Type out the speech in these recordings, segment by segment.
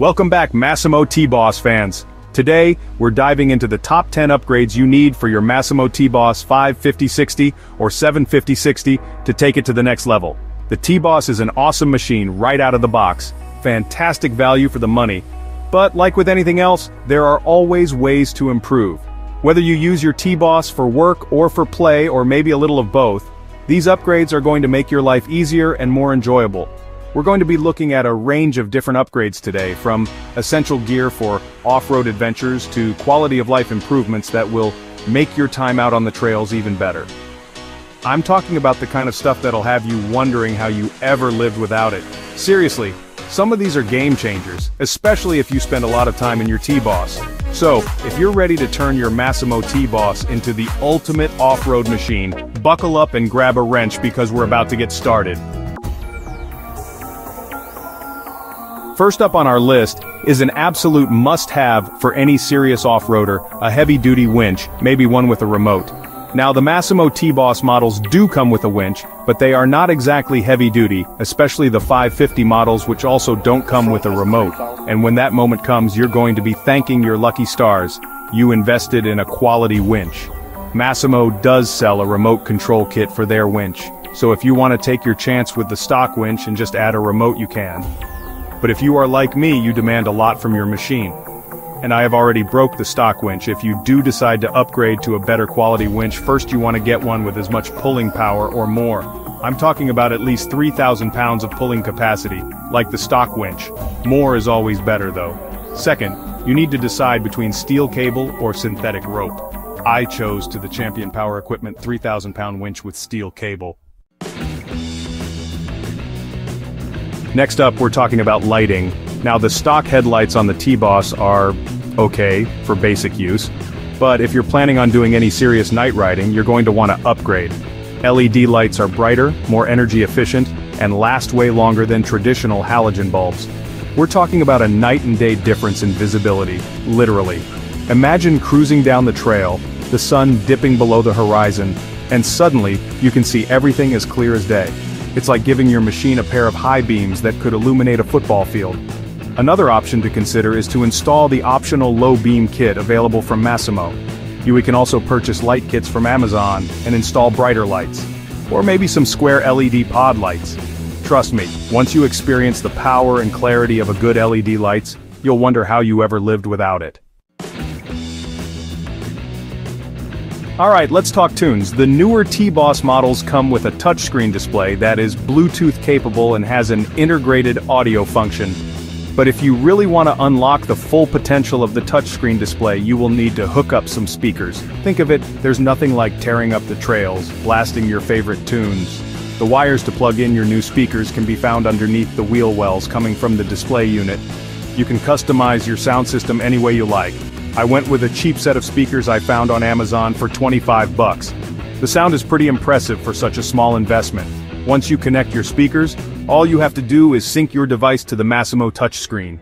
Welcome back, Massimo T-Boss fans. Today, we're diving into the top 10 upgrades you need for your Massimo T-Boss 55060 or 75060 to take it to the next level. The T-Boss is an awesome machine right out of the box, fantastic value for the money, but like with anything else, there are always ways to improve. Whether you use your T-Boss for work or for play or maybe a little of both, these upgrades are going to make your life easier and more enjoyable. We're going to be looking at a range of different upgrades today, from essential gear for off-road adventures to quality-of-life improvements that will make your time out on the trails even better. I'm talking about the kind of stuff that'll have you wondering how you ever lived without it. Seriously, some of these are game changers, especially if you spend a lot of time in your T-Boss. So, if you're ready to turn your Massimo T-Boss into the ultimate off-road machine, buckle up and grab a wrench because we're about to get started. First up on our list is an absolute must-have for any serious off-roader, a heavy-duty winch, maybe one with a remote. Now the Massimo T-Boss models do come with a winch, but they are not exactly heavy-duty, especially the 550 models which also don't come with a remote. And when that moment comes, you're going to be thanking your lucky stars. You invested in a quality winch. Massimo does sell a remote control kit for their winch, so if you want to take your chance with the stock winch and just add a remote, you can. But if you are like me, you demand a lot from your machine. And I have already broke the stock winch. If you do decide to upgrade to a better quality winch, first you want to get one with as much pulling power or more. I'm talking about at least 3,000 pounds of pulling capacity, like the stock winch. More is always better though. Second, you need to decide between steel cable or synthetic rope. I chose the Champion Power Equipment 3,000 pound winch with steel cable. Next up, we're talking about lighting. Now the stock headlights on the T-Boss are okay for basic use, but if you're planning on doing any serious night riding, you're going to want to upgrade. LED lights are brighter, more energy efficient, and last way longer than traditional halogen bulbs. We're talking about a night and day difference in visibility, literally. Imagine cruising down the trail, the sun dipping below the horizon, and suddenly, you can see everything as clear as day. It's like giving your machine a pair of high beams that could illuminate a football field. Another option to consider is to install the optional low beam kit available from Massimo. You can also purchase light kits from Amazon and install brighter lights. Or maybe some square LED pod lights. Trust me, once you experience the power and clarity of a good LED lights, you'll wonder how you ever lived without it. Alright, let's talk tunes. The newer T-Boss models come with a touchscreen display that is Bluetooth capable and has an integrated audio function. But if you really want to unlock the full potential of the touchscreen display, you will need to hook up some speakers. Think of it, there's nothing like tearing up the trails, blasting your favorite tunes. The wires to plug in your new speakers can be found underneath the wheel wells coming from the display unit. You can customize your sound system any way you like. I went with a cheap set of speakers I found on Amazon for 25 bucks. The sound is pretty impressive for such a small investment. Once you connect your speakers, all you have to do is sync your device to the Massimo touchscreen.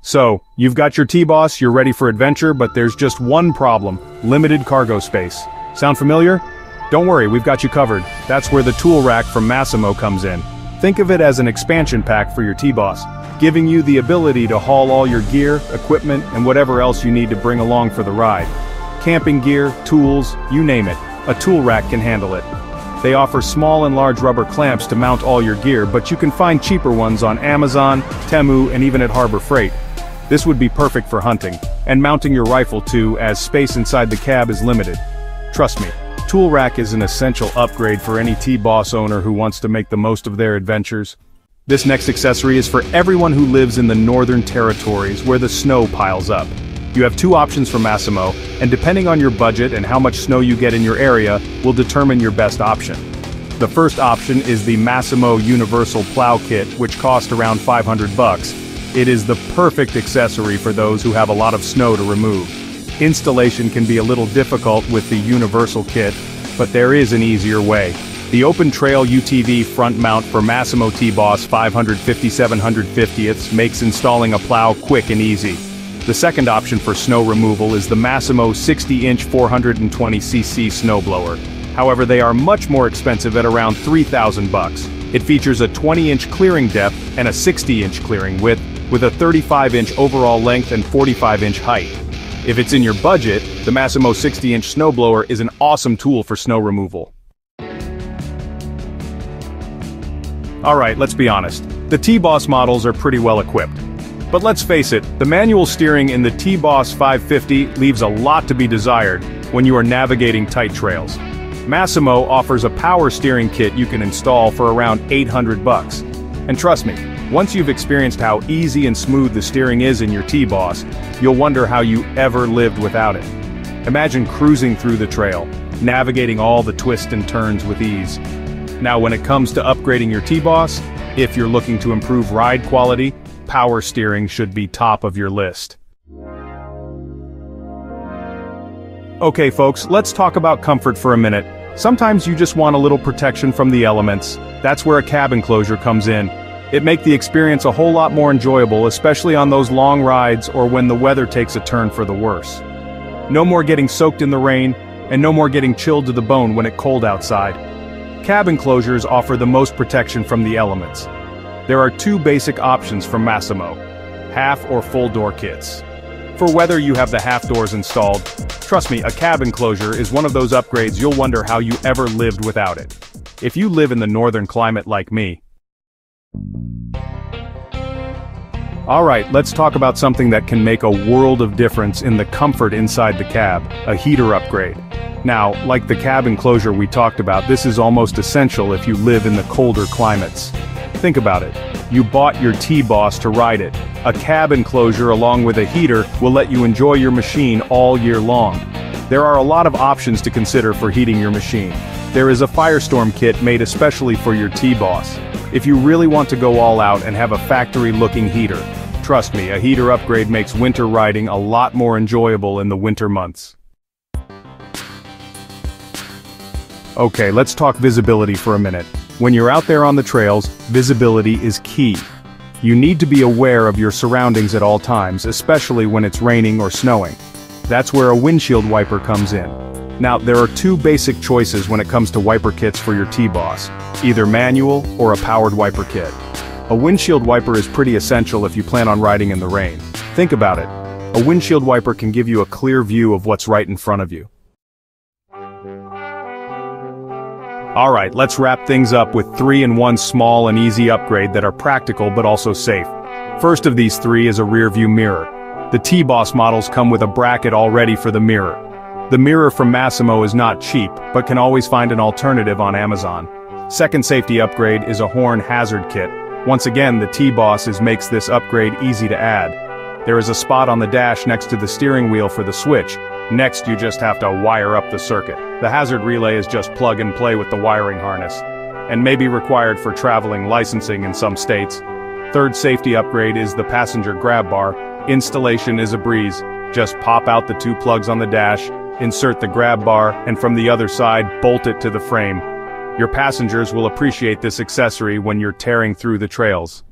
So, you've got your T-Boss, you're ready for adventure, but there's just one problem: limited cargo space. Sound familiar? Don't worry, we've got you covered. That's where the tool rack from Massimo comes in. Think of it as an expansion pack for your T-Boss, giving you the ability to haul all your gear, equipment, and whatever else you need to bring along for the ride. Camping gear, tools, you name it, a tool rack can handle it. They offer small and large rubber clamps to mount all your gear, but you can find cheaper ones on Amazon, Temu, and even at Harbor Freight. This would be perfect for hunting, and mounting your rifle too, as space inside the cab is limited. Trust me, tool rack is an essential upgrade for any T-Boss owner who wants to make the most of their adventures. This next accessory is for everyone who lives in the northern territories where the snow piles up. You have two options from Massimo, and depending on your budget and how much snow you get in your area, will determine your best option. The first option is the Massimo Universal Plow Kit, which costs around 500 bucks. It is the perfect accessory for those who have a lot of snow to remove. Installation can be a little difficult with the Universal Kit, but there is an easier way. The Open Trail UTV front mount for Massimo T-Boss 550/750 makes installing a plow quick and easy. The second option for snow removal is the Massimo 60-inch 420cc snowblower. However, they are much more expensive at around 3,000 bucks. It features a 20-inch clearing depth and a 60-inch clearing width, with a 35-inch overall length and 45-inch height. If it's in your budget, the Massimo 60-inch snowblower is an awesome tool for snow removal. Alright, let's be honest. The T-Boss models are pretty well equipped. But let's face it, the manual steering in the T-Boss 550 leaves a lot to be desired when you are navigating tight trails. Massimo offers a power steering kit you can install for around $800. And trust me, once you've experienced how easy and smooth the steering is in your T-Boss, you'll wonder how you ever lived without it. Imagine cruising through the trail, navigating all the twists and turns with ease. Now when it comes to upgrading your T-Boss, if you're looking to improve ride quality, power steering should be top of your list. Okay folks, let's talk about comfort for a minute. Sometimes you just want a little protection from the elements. That's where a cab enclosure comes in. It makes the experience a whole lot more enjoyable, especially on those long rides or when the weather takes a turn for the worse. No more getting soaked in the rain, and no more getting chilled to the bone when it's cold outside. Cab enclosures offer the most protection from the elements. There are two basic options from Massimo: half or full door kits. For whether you have the half doors installed, trust me, a cab enclosure is one of those upgrades you'll wonder how you ever lived without it. If you live in the northern climate like me. Alright, let's talk about something that can make a world of difference in the comfort inside the cab: a heater upgrade. Now, like the cab enclosure we talked about, this is almost essential if you live in the colder climates. Think about it. You bought your T-Boss to ride it. A cab enclosure along with a heater will let you enjoy your machine all year long. There are a lot of options to consider for heating your machine. There is a Firestorm kit made especially for your T-Boss. If you really want to go all out and have a factory-looking heater, trust me, a heater upgrade makes winter riding a lot more enjoyable in the winter months. Okay, let's talk visibility for a minute. When you're out there on the trails, visibility is key. You need to be aware of your surroundings at all times, especially when it's raining or snowing. That's where a windshield wiper comes in. Now, there are two basic choices when it comes to wiper kits for your T-Boss: either manual or a powered wiper kit. A windshield wiper is pretty essential if you plan on riding in the rain. Think about it. A windshield wiper can give you a clear view of what's right in front of you. Alright, let's wrap things up with 3 in 1 small and easy upgrade that are practical but also safe. First of these 3 is a rear view mirror. The T-Boss models come with a bracket already for the mirror. The mirror from Massimo is not cheap, but can always find an alternative on Amazon. Second safety upgrade is a horn hazard kit. Once again, the T-Boss makes this upgrade easy to add. There is a spot on the dash next to the steering wheel for the switch. Next, you just have to wire up the circuit. The hazard relay is just plug and play with the wiring harness, and may be required for traveling licensing in some states. Third safety upgrade is the passenger grab bar. Installation is a breeze. Just pop out the 2 plugs on the dash, insert the grab bar, and from the other side, bolt it to the frame. Your passengers will appreciate this accessory when you're tearing through the trails.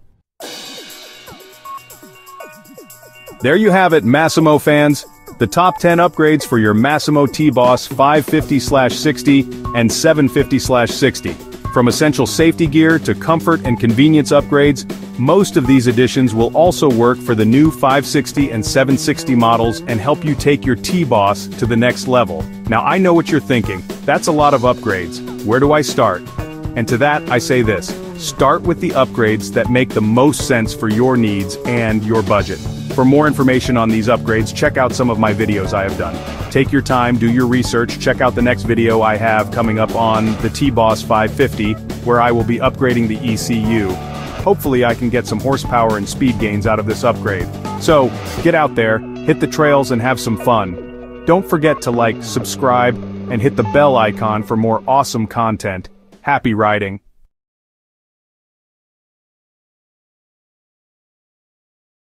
There you have it, Massimo fans. The top 10 upgrades for your Massimo T-Boss 550/60 and 750/60. From essential safety gear to comfort and convenience upgrades, most of these additions will also work for the new 560 and 760 models and help you take your T-Boss to the next level. Now I know what you're thinking, that's a lot of upgrades, where do I start? And to that I say this: start with the upgrades that make the most sense for your needs and your budget. For more information on these upgrades, check out some of my videos I have done. Take your time, do your research, check out the next video I have coming up on the T-Boss 550, where I will be upgrading the ECU. Hopefully I can get some horsepower and speed gains out of this upgrade. So, get out there, hit the trails and have some fun. Don't forget to like, subscribe, and hit the bell icon for more awesome content. Happy riding!